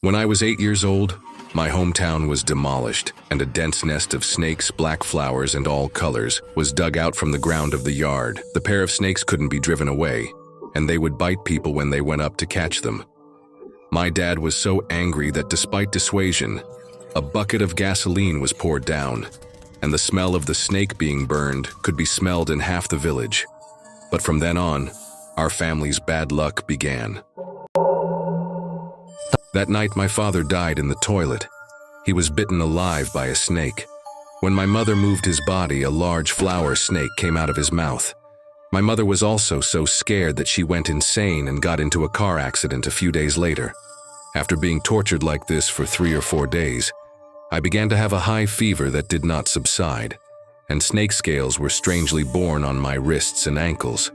When I was 8 years old, my hometown was demolished, and a dense nest of snakes, black flowers, and all colors was dug out from the ground of the yard. The pair of snakes couldn't be driven away, and they would bite people when they went up to catch them. My dad was so angry that despite dissuasion, a bucket of gasoline was poured down, and the smell of the snake being burned could be smelled in half the village. But from then on, our family's bad luck began. That night, my father died in the toilet. He was bitten alive by a snake. When my mother moved his body, a large flower snake came out of his mouth. My mother was also so scared that she went insane and got into a car accident a few days later. After being tortured like this for 3 or 4 days, I began to have a high fever that did not subside, and snake scales were strangely born on my wrists and ankles.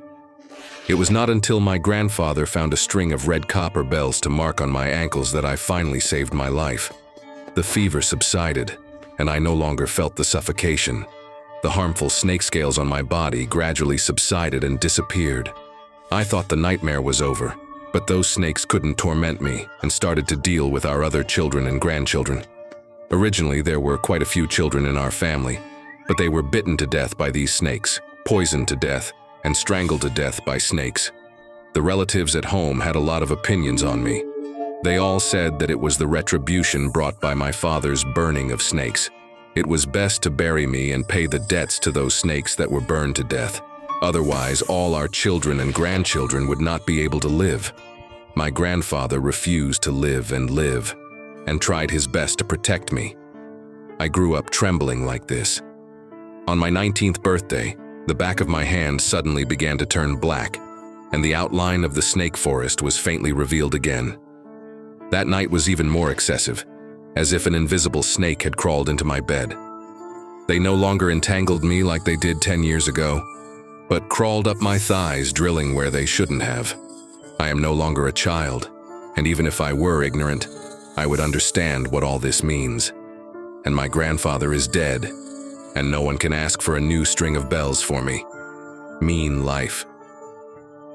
It was not until my grandfather found a string of red copper bells to mark on my ankles that I finally saved my life. The fever subsided, and I no longer felt the suffocation. The harmful snake scales on my body gradually subsided and disappeared. I thought the nightmare was over, but those snakes couldn't torment me and started to deal with our other children and grandchildren. Originally, there were quite a few children in our family, but they were bitten to death by these snakes, poisoned to death, and strangled to death by snakes. The relatives at home had a lot of opinions on me. They all said that it was the retribution brought by my father's burning of snakes. It was best to bury me and pay the debts to those snakes that were burned to death. Otherwise, all our children and grandchildren would not be able to live. My grandfather refused to live and tried his best to protect me. I grew up trembling like this. On my 19th birthday, the back of my hand suddenly began to turn black, and the outline of the snake forest was faintly revealed again. That night was even more excessive, as if an invisible snake had crawled into my bed. They no longer entangled me like they did 10 years ago, but crawled up my thighs, drilling where they shouldn't have. I am no longer a child, and even if I were ignorant, I would understand what all this means. And my grandfather is dead, and no one can ask for a new string of bells for me. Mean life.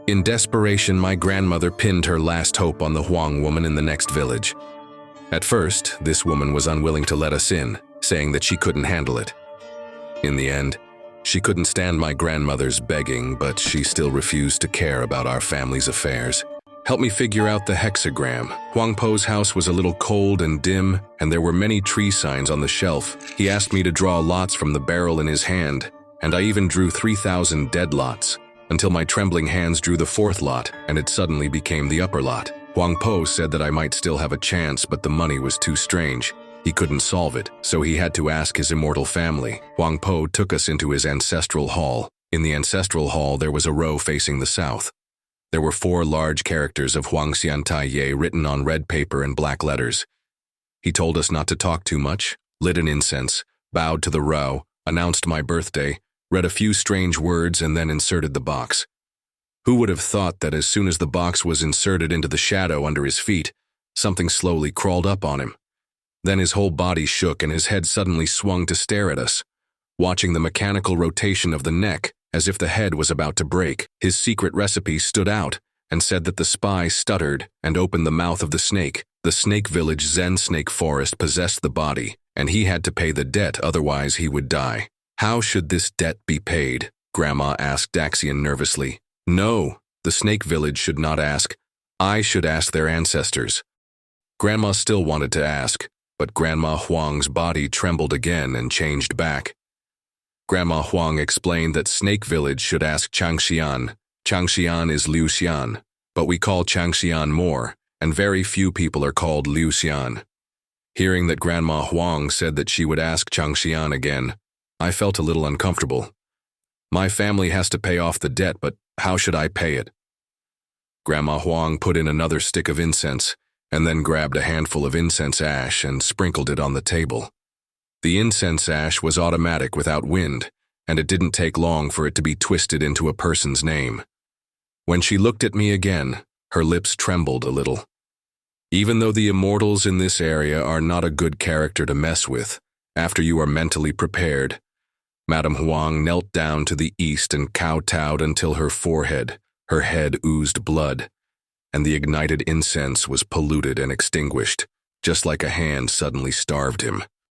In desperation, my grandmother pinned her last hope on the Huang woman in the next village. At first, this woman was unwilling to let us in, saying that she couldn't handle it. In the end, she couldn't stand my grandmother's begging, but she still refused to care about our family's affairs. Help me figure out the hexagram. Huang Po's house was a little cold and dim, and there were many tree signs on the shelf. He asked me to draw lots from the barrel in his hand, and I even drew 3,000 dead lots, until my trembling hands drew the 4th lot, and it suddenly became the upper lot. Huang Po said that I might still have a chance, but the money was too strange. He couldn't solve it, so he had to ask his immortal family. Huang Po took us into his ancestral hall. In the ancestral hall, there was a row facing the south. There were 4 large characters of Huang Xiantaiye written on red paper and black letters. He told us not to talk too much, lit an incense, bowed to the row, announced my birthday, read a few strange words, and then inserted the box. Who would have thought that as soon as the box was inserted into the shadow under his feet, something slowly crawled up on him. Then his whole body shook and his head suddenly swung to stare at us, watching the mechanical rotation of the neck, as if the head was about to break. His secret recipe stood out and said that the spy stuttered and opened the mouth of the snake. The snake village Zen snake forest possessed the body, and he had to pay the debt, otherwise he would die. How should this debt be paid? Grandma asked Daxian nervously. No, the snake village should not ask. I should ask their ancestors. Grandma still wanted to ask, but Grandma Huang's body trembled again and changed back. Grandma Huang explained that Snake Village should ask Changxian. Changxian is Liu Xian, but we call Changxian more, and very few people are called Liu Xian. Hearing that Grandma Huang said that she would ask Changxian again, I felt a little uncomfortable. My family has to pay off the debt, but how should I pay it? Grandma Huang put in another stick of incense, and then grabbed a handful of incense ash and sprinkled it on the table. The incense ash was automatic without wind, and it didn't take long for it to be twisted into a person's name. When she looked at me again, her lips trembled a little. Even though the immortals in this area are not a good character to mess with, after you are mentally prepared, Madame Huang knelt down to the east and kowtowed until her head oozed blood, and the ignited incense was polluted and extinguished. just like a hand suddenly starved him.